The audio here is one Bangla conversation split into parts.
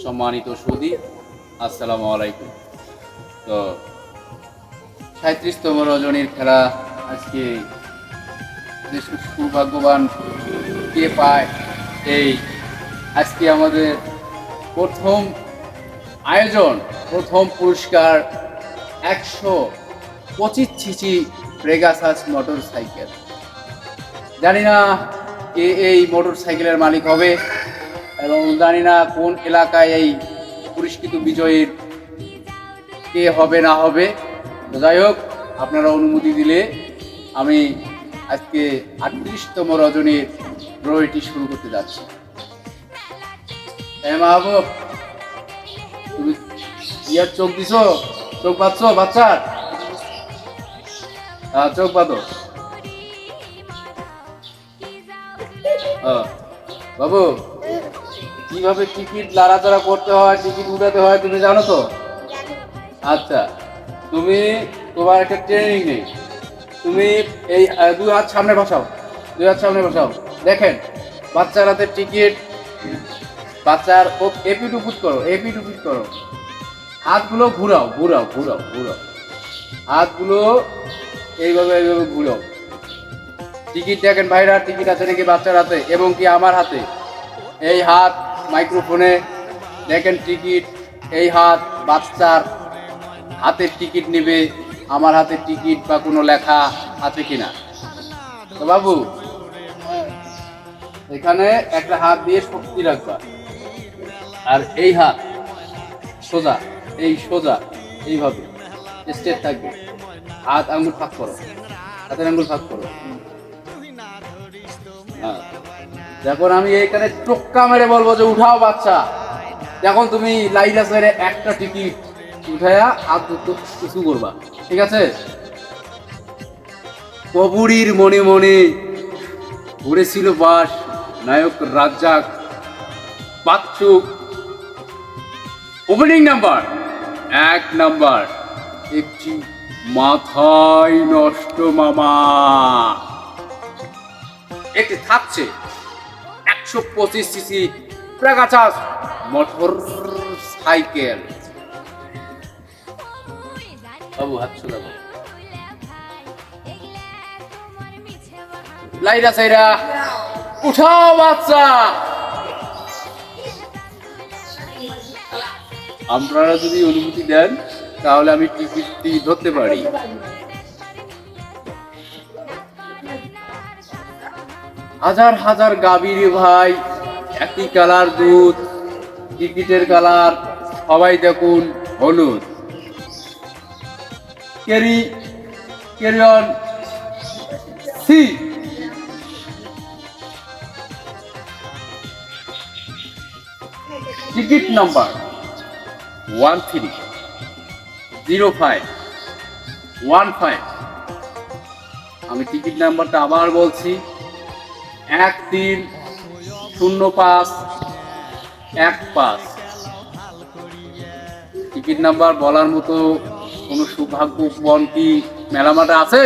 সম্মানিত সুদী, আসসালামু আলাইকুম। তো 37তম রজনীর খেলা আজকে যে সৌভাগ্যবান কে পায়, এই আজকে আমাদের প্রথম আয়োজন, প্রথম পুরস্কার 125 সিসি পেগাসাস মোটর সাইকেল। জানি না কে এই মোটর সাইকেলের মালিক হবে এবং জানি না কোন এলাকায় এই পুরস্কৃত বিজয়ীর কে হবে না হবে। তো যাই হোক, আপনারা অনুমতি দিলে আমি আজকে 38তম রজনীর ড্রয়টি শুরু করতে যাচ্ছি। মাহবুব, তুমি ইয়ার চোখ দিছো? চোখ বাঁধছো বাচ্চার? চোখ বাঁধো। বাবু, কিভাবে টিকিট লাড়াচাড়া করতে হয়, টিকিট উঠাতে হয় তুমি জানো তো? আচ্ছা, তুমি তোমার একটা ট্রেনিং নেই। তুমি এই দুই হাত সামনে বসাও, দুই হাত সামনে বসাও। দেখেন বাচ্চার হাতে টিকিট, বাচ্চার এপিটুপুট করো, এপিটুপুট করো। হাতগুলো ঘুরাও ঘুরাও ঘুরাও ঘুরাও, হাতগুলো এইভাবে এইভাবে ঘুরাও। টিকিট দেখেন ভাইরা, টিকিট আছে নাকি বাচ্চার হাতে এবং কি আমার হাতে। এই হাত মাইক্রোফোনে, দেখেন টিকিট। এই হাত বাচ্চার হাতের টিকিট নেবে, আমার হাতে টিকিট বা কোনো লেখা আছে কিনা। তো বাবু, এখানে একটা হাত দিয়ে শক্তি রাখবা, আর এই হাত সোজা, এই সোজা এইভাবে স্ট্রেট থাকবে। হাত আঙ্গুল ফাঁক করো, হাতের আঙ্গুল ফাঁক করো। যখন আমি এইখানে টোক্কা মেরে বলবো যে উঠাও বাচ্চা, যখন তুমি লাইলা ছেড়ে একটা টিকিট উঠায়া হাত দুটো কিছু করবা, ঠিক আছে? কবুরির মনে মনে ঘুরেছিল বাস, নায়ক রাজ্জাক বাচ্চুক। ওপেনিং নাম্বার 1 নাম্বার, একটি মাথায় নষ্ট মামা। একটি থাকছে 125 সিসি পেগাসাস মোটর সাইকেল। বাবু হাত সোজা করো। লাইরা সাইরা উঠাও বাচ্চা। আপনারা যদি অনুমতি দেন তাহলে আমি টিকিটটি ধরতে পারি। হাজার হাজার গাভীর ভাই, একই কালার দুধ, টিকিটের কালার সবাই দেখুন হলুদ। ক্যারি অন সি। Ticket number 130515। আমি টিকিট নাম্বারটা আবার বলছি, 130515। টিকিট নাম্বার বলার মতো কোনো সৌভাগ্যবান কি মেলামাটা আছে?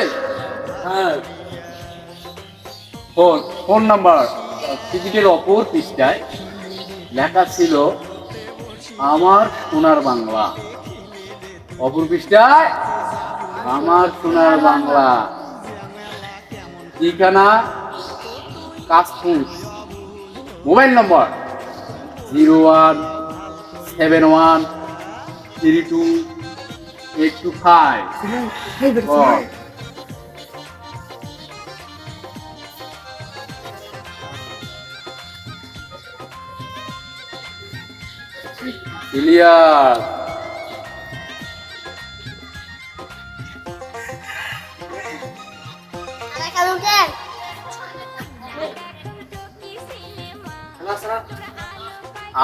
হ্যাঁ, ফোন নাম্বার। টিকিটের অপর পৃষ্ঠায় লেখা ছিল আমার সোনার বাংলা। অপর পৃষ্ঠায় আমার সোনার বাংলা। ঠিকানা কাশফুল। মোবাইল নম্বর 0171328225। ক্লিয়ার।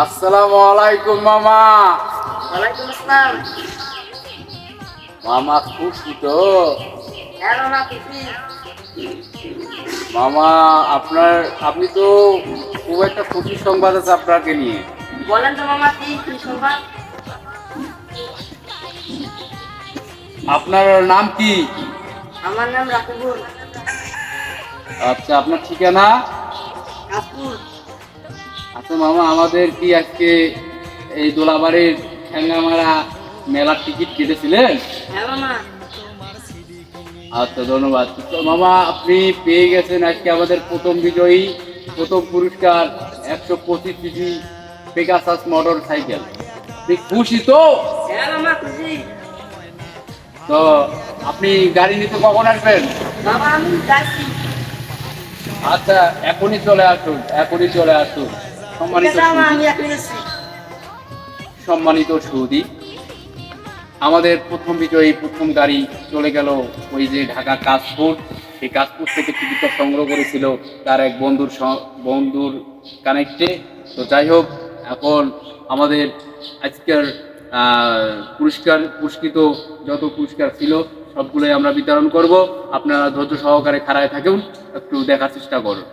আসসালামু আলাইকুম মামা। ওয়ালাইকুম আসসালাম। মামা খুশি তো? হ্যাঁ মামা খুশি। মামা আপনি তো খুব একটা খুশি সংবাদ আছে আপনাকে নিয়ে। বলেন তো মামা, কি সংবাদ? আপনার নাম কি? আমার নাম রাকিবুল। আচ্ছা, আপনার ঠিকানা? কাশফুল। আচ্ছা মামা, আমাদের কি আজকে এই দোলাবাড়ির ঠ্যাঙ্গামারা মেলার টিকিট কেটেছিলেন? হ্যাঁ মামা। আচ্ছা, ধন্যবাদ। তো মামা, আপনি পেয়ে গেছেন আজকে আমাদের প্রথম বিজয়ী, প্রথম পুরস্কার 125 সিসি পেগাসাস মোটর সাইকেল। আপনি খুশি তো? হ্যাঁ মামা, খুশি। তো আপনি গাড়ি নিতে কখন আসবেন? মামা আমি যাচ্ছি। আচ্ছা, এখনই চলে আসুন, এখনই চলে আসুন। ঠিক সম্মানিত আছে মামা, সুধী, আমি এখন যাচ্ছি। সম্মানিত সুধী, আমাদের প্রথম বিজয়ী, প্রথম গাড়ি চলে গেল ওই যে ঢাকা কাশপুর। এই কাশপুর থেকে টিকিটটা সংগ্রহ করেছিল তার এক বন্ধুর কানেক্টে। তো যাই হোক, এখন আমাদের আজকের পুরস্কৃত যত পুরস্কার ছিল সবগুলোই আমরা বিতরণ করব। আপনারা ধৈর্য সহকারে খাড়ায় থাকুন, একটু দেখার চেষ্টা করুন।